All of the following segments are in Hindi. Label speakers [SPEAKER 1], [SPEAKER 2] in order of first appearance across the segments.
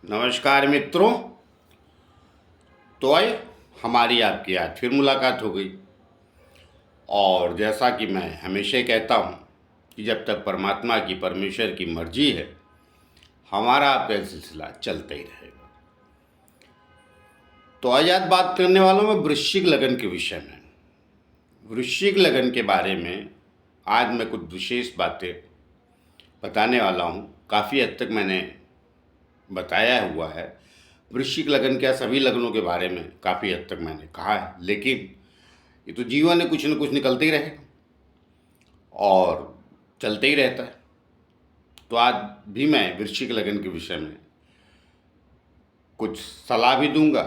[SPEAKER 1] नमस्कार मित्रों। तो आए हमारी आपकी आज फिर मुलाकात हो गई। और जैसा कि मैं हमेशा कहता हूँ कि जब तक परमात्मा की परमेश्वर की मर्जी है हमारा आपका सिलसिला चलता ही रहेगा। तो आज बात करने वाला हूँ मैं वृश्चिक लगन के विषय में। वृश्चिक लगन के बारे में आज मैं कुछ विशेष बातें बताने वाला हूँ। काफ़ी हद तक मैंने बताया हुआ है। वृश्चिक लगन क्या, सभी लगनों के बारे में काफ़ी हद तक मैंने कहा है, लेकिन ये तो जीवन है, कुछ न कुछ निकलते ही रहेगा और चलते ही रहता है। तो आज भी मैं वृश्चिक लगन के विषय में कुछ सलाह भी दूंगा,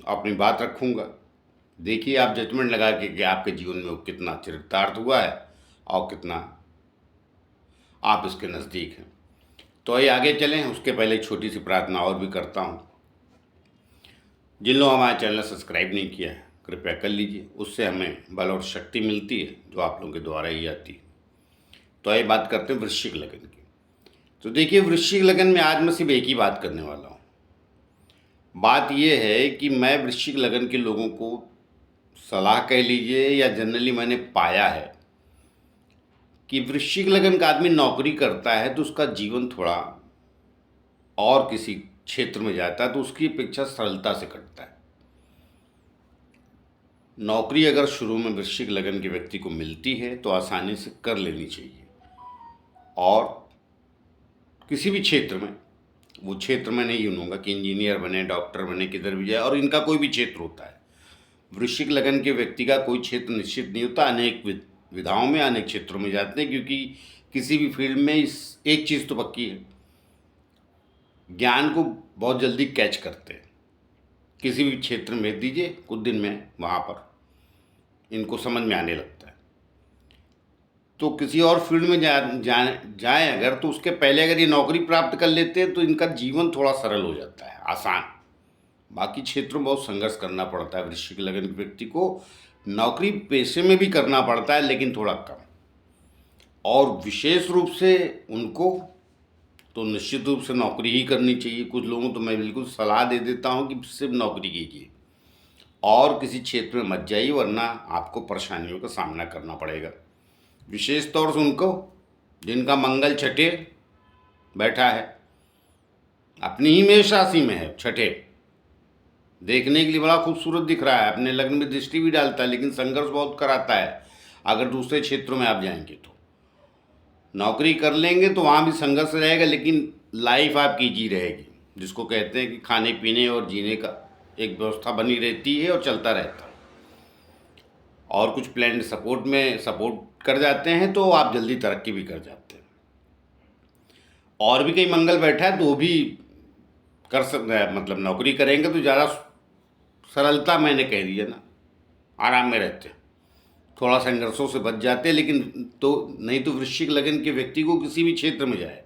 [SPEAKER 1] अपनी बात रखूंगा। देखिए आप जजमेंट लगा के कि आपके जीवन में वो कितना चरितार्थ हुआ है और कितना आप इसके नज़दीक हैं। तो आइए आगे चलें। उसके पहले एक छोटी सी प्रार्थना और भी करता हूँ। जिन लोगों हमारे चैनल सब्सक्राइब नहीं किया है कृपया कर लीजिए, उससे हमें बल और शक्ति मिलती है जो आप लोगों के द्वारा ही आती है। तो आइए बात करते हैं वृश्चिक लगन की। तो देखिए वृश्चिक लगन में आज मैं सिर्फ एक ही बात करने वाला हूँ। बात यह है कि मैं वृश्चिक लगन के लोगों को सलाह कह लीजिए या जनरली मैंने पाया है कि वृश्चिक लगन का आदमी नौकरी करता है तो उसका जीवन थोड़ा और किसी क्षेत्र में जाता है तो उसकी अपेक्षा सरलता से कटता है। नौकरी अगर शुरू में वृश्चिक लगन के व्यक्ति को मिलती है तो आसानी से कर लेनी चाहिए। और किसी भी क्षेत्र में, वो क्षेत्र में नहीं गिनूंगा कि इंजीनियर बने, डॉक्टर बने, किधर भी जाए, और इनका कोई भी क्षेत्र होता है। वृश्चिक लगन के व्यक्ति का कोई क्षेत्र निश्चित नहीं होता। अनेक विधाओं में अनेक क्षेत्रों में जाते हैं, क्योंकि किसी भी फील्ड में इस एक चीज़ तो पक्की है, ज्ञान को बहुत जल्दी कैच करते हैं। किसी भी क्षेत्र में भेज दीजिए, कुछ दिन में वहाँ पर इनको समझ में आने लगता है। तो किसी और फील्ड में जाएं अगर, तो उसके पहले अगर ये नौकरी प्राप्त कर लेते हैं तो इनका जीवन थोड़ा सरल हो जाता है, आसान। बाकी क्षेत्रों में बहुत संघर्ष करना पड़ता है वृश्चिक लगन के व्यक्ति को। नौकरी पेशे में भी करना पड़ता है, लेकिन थोड़ा कम। और विशेष रूप से उनको तो निश्चित रूप से नौकरी ही करनी चाहिए। कुछ लोगों तो मैं बिल्कुल सलाह दे देता हूँ कि सिर्फ नौकरी कीजिए और किसी क्षेत्र में मत जाइए, वरना आपको परेशानियों का सामना करना पड़ेगा। विशेष तौर से उनको जिनका मंगल छठे बैठा है, अपनी ही मेष राशि में है, छठे देखने के लिए बड़ा खूबसूरत दिख रहा है, अपने लग्न में दृष्टि भी डालता है, लेकिन संघर्ष बहुत कराता है। अगर दूसरे क्षेत्रों में आप जाएंगे तो नौकरी कर लेंगे तो वहाँ भी संघर्ष रहेगा, लेकिन लाइफ आपकी जी रहेगी, जिसको कहते हैं कि खाने पीने और जीने का एक व्यवस्था बनी रहती है और चलता रहता है। और कुछ प्लान सपोर्ट कर जाते हैं तो आप जल्दी तरक्की भी कर जाते हैं। और भी कहीं मंगल बैठा है तो वो भी कर सकते हैं, मतलब नौकरी करेंगे तो ज़्यादा सरलता, मैंने कह दिया ना, आराम में रहते हैं, थोड़ा संघर्षों से बच जाते हैं। लेकिन तो नहीं तो वृश्चिक लगन के व्यक्ति को किसी भी क्षेत्र में जाए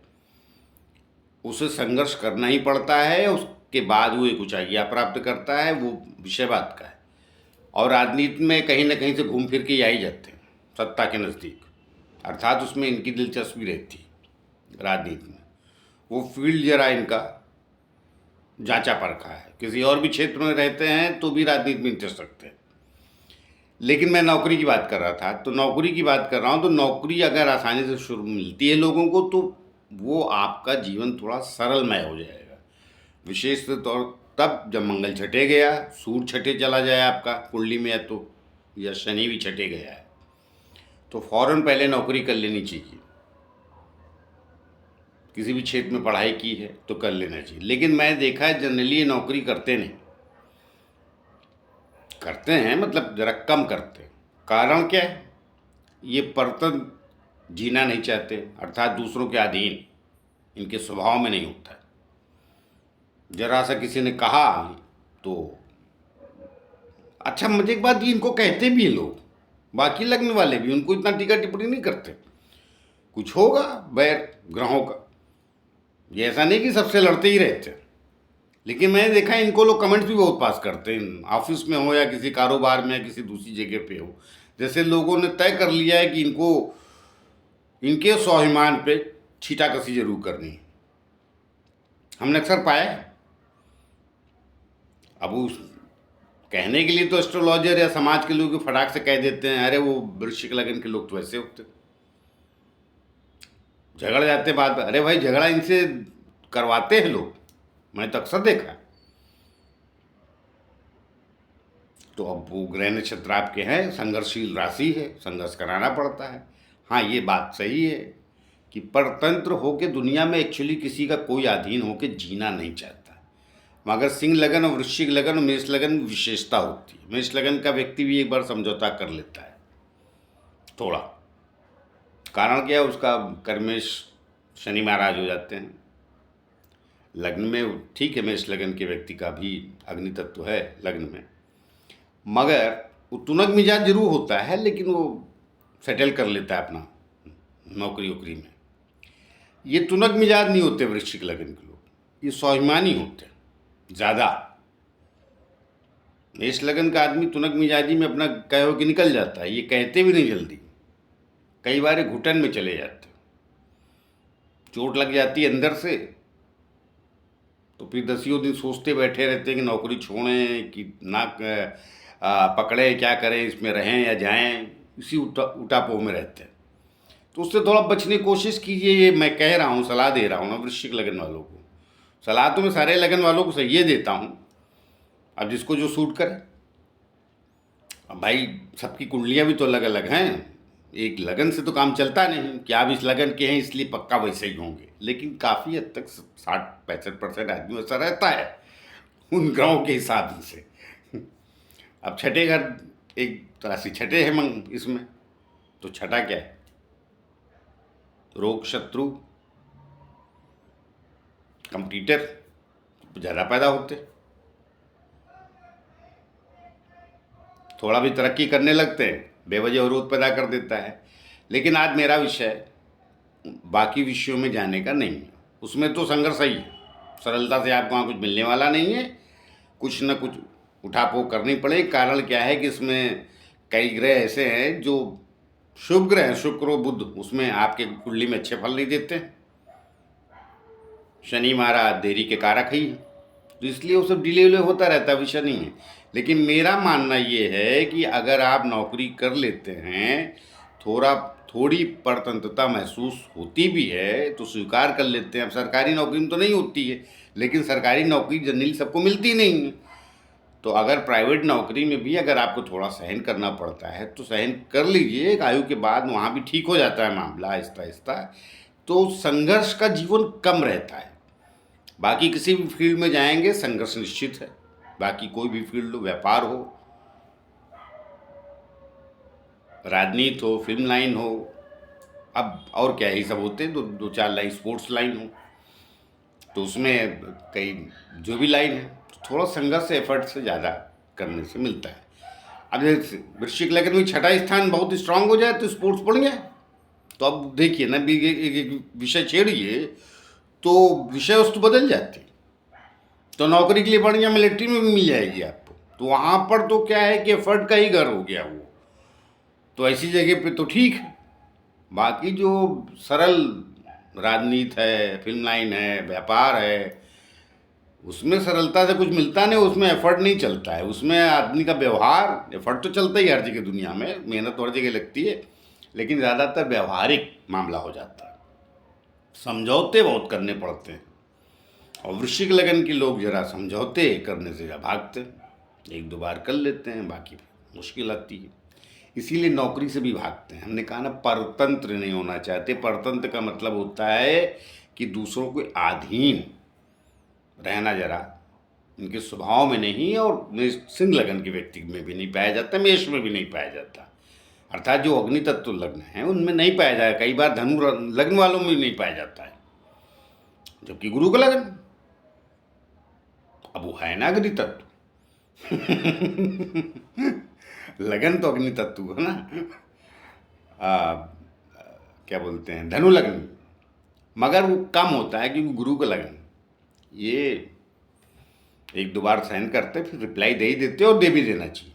[SPEAKER 1] उसे संघर्ष करना ही पड़ता है। उसके बाद वो एक ऊंचाइयाँ प्राप्त करता है, वो विषय बात का है। और राजनीति में कहीं ना कहीं से घूम फिर के आ ही जाते हैं सत्ता के नज़दीक, अर्थात उसमें इनकी दिलचस्पी रहती है राजनीति में। वो फील्ड जरा इनका जांचा परखा है। किसी और भी क्षेत्र में रहते हैं तो भी राजनीति में इंटरेस्ट रखते हैं। लेकिन मैं नौकरी की बात कर रहा था, तो नौकरी की बात कर रहा हूँ। तो नौकरी अगर आसानी से शुरू मिलती है लोगों को तो वो आपका जीवन थोड़ा सरलमय हो जाएगा। विशेष तौर तब जब मंगल छठे गया, सूर्य छठे चला जाए आपका कुंडली में, या शनि भी छठे गया है, तो फौरन पहले नौकरी कर लेनी चाहिए। किसी भी क्षेत्र में पढ़ाई की है तो कर लेना चाहिए। लेकिन मैं देखा है जनरली ये नौकरी करते नहीं, करते हैं मतलब ज़रा कम करते हैं। कारण क्या है? ये परतन जीना नहीं चाहते, अर्थात दूसरों के अधीन इनके स्वभाव में नहीं होता है। जरा सा किसी ने कहा तो अच्छा, मजे की बात ये इनको कहते भी हैं लोग, बाकी लगने वाले भी उनको इतना टीका टिप्पणी नहीं करते। कुछ होगा बैर ग्रहों का, ये ऐसा नहीं कि सबसे लड़ते ही रहते। लेकिन मैंने देखा है इनको लोग कमेंट्स भी बहुत पास करते हैं, ऑफिस में हो या किसी कारोबार में या किसी दूसरी जगह पे हो। जैसे लोगों ने तय कर लिया है कि इनको इनके स्वाभिमान पे छीटाकशी जरूर करनी है। हमने अक्सर पाया है अब उस कहने के लिए तो एस्ट्रोलॉजर या समाज के लोग फटाक से कह देते हैं, अरे वो वृश्चिक लगन के लोग तो ऐसे होते, झगड़ जाते बाद में। अरे भाई, झगड़ा इनसे करवाते हैं लोग, मैं तो अक्सर देखा। तो अब वो ग्रह नक्षत्र आपके हैं, संघर्षशील राशि है, संघर्ष कराना पड़ता है। हाँ, ये बात सही है कि परतंत्र होके दुनिया में एक्चुअली किसी का कोई अधीन होके जीना नहीं चाहता। मगर सिंह लगन और वृश्चिक लगन और मेष लगन विशेषता होती है। मेष लगन का व्यक्ति भी एक बार समझौता कर लेता है थोड़ा। कारण क्या है उसका? कर्मेश शनि महाराज हो जाते हैं लग्न में। ठीक है, मेष लगन के व्यक्ति का भी अग्नि तत्व है लग्न में, मगर वो तुनक मिजाज जरूर होता है, लेकिन वो सेटल कर लेता है अपना नौकरी वोकरी में। ये तुनक मिजाज नहीं होते वृश्चिक लगन के लोग, ये स्वाभिमानी होते हैं ज़्यादा। मेष लगन का आदमी तुनक मिजाजी में अपना कहो कि निकल जाता है, ये कहते भी नहीं जल्दी। कई बार घुटन में चले जाते, चोट लग जाती है अंदर से, तो फिर दसियों दिन सोचते बैठे रहते हैं कि नौकरी छोड़ें कि ना पकड़े, क्या करें, इसमें रहें या जाएं, इसी उटापोह में रहते हैं। तो उससे थोड़ा बचने की कोशिश कीजिए। ये मैं कह रहा हूँ, सलाह दे रहा हूँ ना वृश्चिक लगन वालों को। सलाह तो मैं सारे लगन वालों को सही देता हूँ, अब जिसको जो सूट करे। अब भाई, सबकी कुंडलियाँ भी तो अलग अलग हैं, एक लगन से तो काम चलता नहीं कि आप इस लगन के हैं इसलिए पक्का वैसे ही होंगे। लेकिन काफ़ी हद तक 60-65% आदमी ऐसा रहता है उन ग्रहों के हिसाब से। अब छठे घर एक राशि छठे है मंग इसमें, तो छठा क्या है? रोग शत्रु कंपटीटर ज़्यादा पैदा होते, थोड़ा भी तरक्की करने लगते हैं, बेवजह अवरोध पैदा कर देता है। लेकिन आज मेरा विषय बाकी विषयों में जाने का नहीं है, उसमें तो संघर्ष ही है। सरलता से आपको वहाँ कुछ मिलने वाला नहीं है, कुछ न कुछ उठापोह करनी पड़े। कारण क्या है कि इसमें कई ग्रह ऐसे हैं जो शुभ ग्रह हैं, शुक्र और बुध, उसमें आपके कुंडली में अच्छे फल नहीं देते। शनि महाराज देरी के कारक ही, तो इसलिए वो सब डिले विले होता रहता है, विषय नहीं है। लेकिन मेरा मानना ये है कि अगर आप नौकरी कर लेते हैं, थोड़ी परतंत्रता महसूस होती भी है तो स्वीकार कर लेते हैं। अब सरकारी नौकरी में तो नहीं होती है, लेकिन सरकारी नौकरी जनरली सबको मिलती नहीं है। तो अगर प्राइवेट नौकरी में भी अगर आपको थोड़ा सहन करना पड़ता है तो सहन कर लीजिए। एक आयु के बाद वहाँ भी ठीक हो जाता है मामला आहिस्ता आहिस्ता, तो संघर्ष का जीवन कम रहता है। बाकी किसी भी फील्ड में जाएंगे संघर्ष निश्चित है, बाकी कोई भी फील्ड हो, व्यापार हो, राजनीति हो, फिल्म लाइन हो, अब और क्या ही सब होते हैं, दो चार लाइन, स्पोर्ट्स लाइन हो, तो उसमें कई जो भी लाइन है तो थोड़ा संघर्ष एफर्ट से ज़्यादा करने से मिलता है। अब जैसे वृश्चिक लगन में छठा स्थान बहुत स्ट्रांग हो जाए तो स्पोर्ट्स बढ़ जाए। तो अब देखिए ना, एक विषय छेड़िए तो विषय वस्तु बदल जाती है। तो नौकरी के लिए बढ़िया मिलिट्री में भी मिल जाएगी आपको, तो वहाँ पर तो क्या है कि एफर्ट का ही घर हो गया वो, तो ऐसी जगह पे तो ठीक है। बाकी जो सरल राजनीति है, फिल्म लाइन है, व्यापार है, उसमें सरलता से कुछ मिलता नहीं, उसमें एफर्ट नहीं चलता है। उसमें आदमी का व्यवहार, एफर्ट तो चलता ही हर जगह दुनिया में, मेहनत हर जगह लगती है, लेकिन ज़्यादातर व्यवहारिक मामला हो जाता है, समझौते बहुत करने पड़ते हैं। और वृश्चिक लगन के लोग जरा समझौते करने से भागते हैं, एक दो बार कर लेते हैं, बाकी मुश्किल आती है, इसीलिए नौकरी से भी भागते हैं। हमने कहा ना, परतंत्र नहीं होना चाहते। परतंत्र का मतलब होता है कि दूसरों के अधीन रहना, जरा इनके स्वभाव में नहीं, और सिंह लगन के व्यक्ति में भी नहीं पाया जाता, मेष में भी नहीं पाया जाता, अर्थात जो अग्नि तत्व लग्न है उनमें नहीं पाया जाएगा। कई बार धनु लग्न वालों में भी नहीं पाया जाता है, जबकि गुरु का लगन, अब वो है ना अग्नि तत्व लगन तो अग्नि तत्व है ना। क्या बोलते हैं, धनु लगन, मगर वो कम होता है क्योंकि गुरु का लगन ये एक दो बार सहन करते, फिर रिप्लाई दे ही देते, और दे भी देना चाहिए।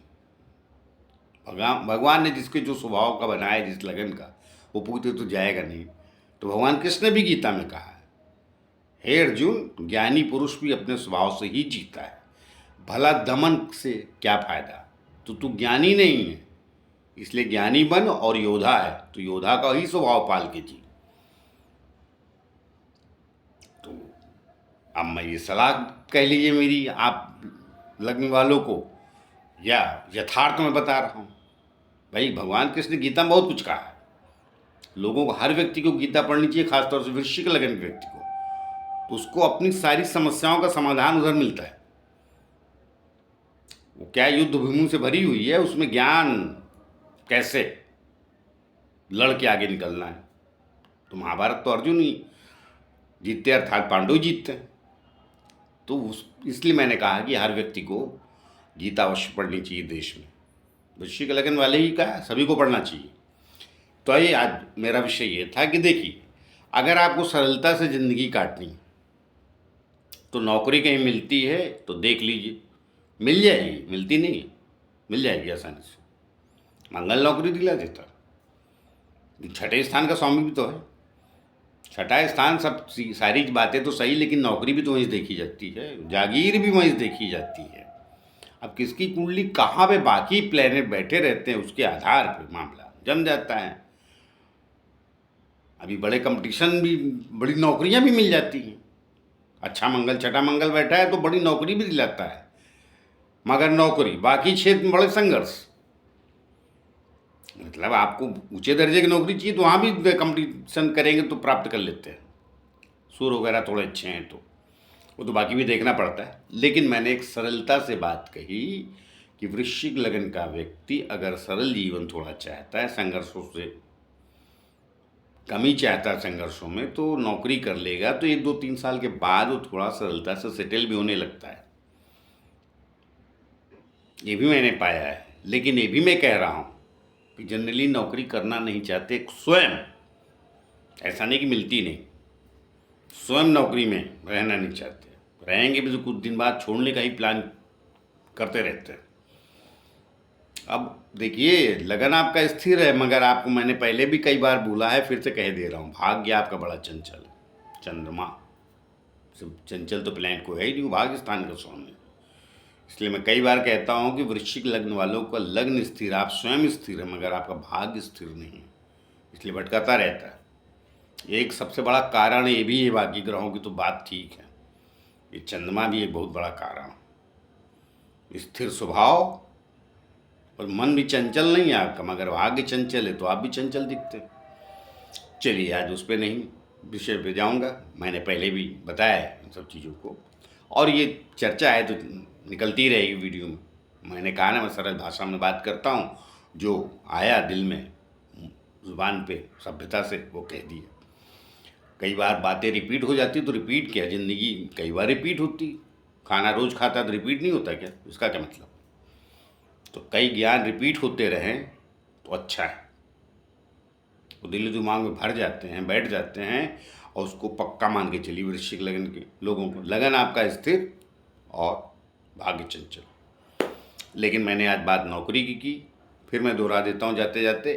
[SPEAKER 1] भगवान ने जिसके जो स्वभाव का बनाया, जिस लगन का, वो पूछते तो जाएगा नहीं। तो भगवान कृष्ण ने भी गीता में कहा है, हे अर्जुन, ज्ञानी पुरुष भी अपने स्वभाव से ही जीता है, भला दमन से क्या फायदा। तो तू ज्ञानी नहीं है, इसलिए ज्ञानी बन, और योद्धा है तो योद्धा का ही स्वभाव पाल के जी। तो अब मैं ये सलाह कह लीजिए मेरी आप लगने वालों को, या यथार्थ में बता रहा हूँ। भाई भगवान कृष्ण गीता में बहुत कुछ कहा है, लोगों को, हर व्यक्ति को गीता पढ़नी चाहिए, खासतौर से वृश्चिक लगन के व्यक्ति को। तो उसको अपनी सारी समस्याओं का समाधान उधर मिलता है। वो क्या युद्ध भूमि से भरी हुई है, उसमें ज्ञान कैसे लड़ के आगे निकलना है। तो महाभारत तो अर्जुन ही जीतते, अर्थात पांडव जीतते हैं। तो इसलिए मैंने कहा कि हर व्यक्ति को गीता अवश्य पढ़नी चाहिए देश में। वृश्चिक लगन वाले ही का सभी को पढ़ना चाहिए। तो ये आज मेरा विषय ये था कि देखिए, अगर आपको सरलता से ज़िंदगी काटनी है तो नौकरी कहीं मिलती है तो देख लीजिए, मिल जाएगी, मिलती नहीं है, मिल जाएगी आसानी से। मंगल नौकरी दिला देता, छठे स्थान का स्वामी भी तो है। छठा स्थान, सब सारी बातें तो सही, लेकिन नौकरी भी तो वहीं देखी जाती है, जागीर भी वहीं देखी जाती है। अब किसकी कुंडली कहाँ पे बाकी प्लेनेट बैठे रहते हैं उसके आधार पर मामला जम जाता है। अभी बड़े कंपटीशन भी, बड़ी नौकरियां भी मिल जाती हैं। अच्छा मंगल, छठा मंगल बैठा है तो बड़ी नौकरी भी दिलाता है, मगर नौकरी बाकी क्षेत्र में बड़े संघर्ष। मतलब आपको ऊंचे दर्जे की नौकरी चाहिए तो वहाँ भी कंपटीशन करेंगे तो प्राप्त कर लेते हैं। सुर वगैरह थोड़े अच्छे हैं तो वो तो बाकी भी देखना पड़ता है। लेकिन मैंने एक सरलता से बात कही कि वृश्चिक लगन का व्यक्ति अगर सरल जीवन थोड़ा चाहता है, संघर्षों से कमी चाहता है संघर्षों में, तो नौकरी कर लेगा तो 1-2-3 साल के बाद वो थोड़ा सरलता से सेटल भी होने लगता है। ये भी मैंने पाया है। लेकिन ये भी मैं कह रहा हूँ कि जनरली नौकरी करना नहीं चाहते स्वयं, ऐसा नहीं कि मिलती नहीं, स्वयं नौकरी में रहना नहीं चाहते, रहेंगे भी तो कुछ दिन बाद छोड़ने का ही प्लान करते रहते हैं। अब देखिए, लगन आपका स्थिर है, मगर आपको मैंने पहले भी कई बार बोला है, फिर से कह दे रहा हूँ, भाग्य आपका बड़ा चंचल है। चंद्रमा सब चंचल तो प्लैनेट को है ही नहीं, भाग्य स्थान का स्वामी है। इसलिए मैं कई बार कहता हूँ कि वृश्चिक लग्न वालों का लग्न स्थिर, आप स्वयं स्थिर है, मगर आपका भाग्य स्थिर नहीं है, इसलिए भटकाता रहता है। एक सबसे बड़ा कारण ये भी है, बाकी ग्रहों की तो बात ठीक है, ये चंद्रमा भी एक बहुत बड़ा कारण। स्थिर स्वभाव और मन भी चंचल नहीं है आपका, मगर भाग्य चंचल है तो आप भी चंचल दिखते। चलिए आज उस पर नहीं, विषय पे जाऊंगा। मैंने पहले भी बताया है इन सब चीज़ों को, और ये चर्चा है तो निकलती रहेगी वीडियो में। मैंने कहा ना, मैं सरल भाषा में बात करता हूँ, जो आया दिल में ज़ुबान पे सभ्यता से वो कह दिया। कई बार बातें रिपीट हो जाती तो रिपीट क्या, ज़िंदगी कई बार रिपीट होती। खाना रोज़ खाता तो रिपीट नहीं होता क्या, इसका क्या मतलब। तो कई ज्ञान रिपीट होते रहें तो अच्छा है, वो दिल दिमाग में भर जाते हैं, बैठ जाते हैं, और उसको पक्का मान के चलिए वृश्चिक लगन के लोगों को, लगन आपका स्थिर और भाग्य चंचल। लेकिन मैंने आज बात नौकरी की, फिर मैं दोहरा देता हूँ जाते जाते,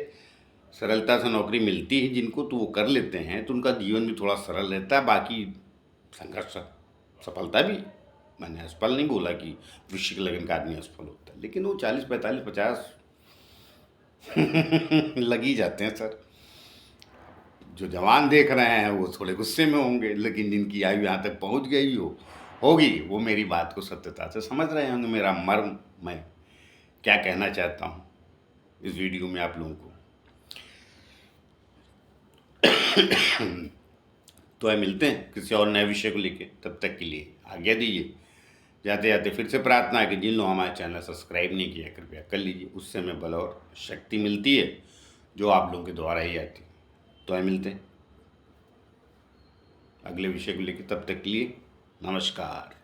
[SPEAKER 1] सरलता से नौकरी मिलती है जिनको तो वो कर लेते हैं, तो उनका जीवन भी थोड़ा सरल रहता है। बाकी संघर्ष, सफलता भी, मैंने असफल नहीं बोला कि वृश्चिक लगन का आदमी असफल होता है, लेकिन वो 40, 45, 50 लग ही जाते हैं सर। जो जवान देख रहे हैं वो थोड़े गुस्से में होंगे, लेकिन जिनकी आयु यहाँ तक पहुँच गई होगी वो मेरी बात को सत्यता से समझ रहे होंगे, मेरा मर्म मैं क्या कहना चाहता हूँ इस वीडियो में आप लोगों को। तो आए मिलते हैं किसी और नए विषय को लेके, तब तक के लिए आज्ञा दीजिए। जाते जाते फिर से प्रार्थना है कि जिन लोगों हमारे चैनल सब्सक्राइब नहीं किया कृपया कर लीजिए, उससे हमें बल और शक्ति मिलती है जो आप लोगों के द्वारा ही आती है। तो आए मिलते हैं अगले विषय को लेकर, तब तक के लिए नमस्कार।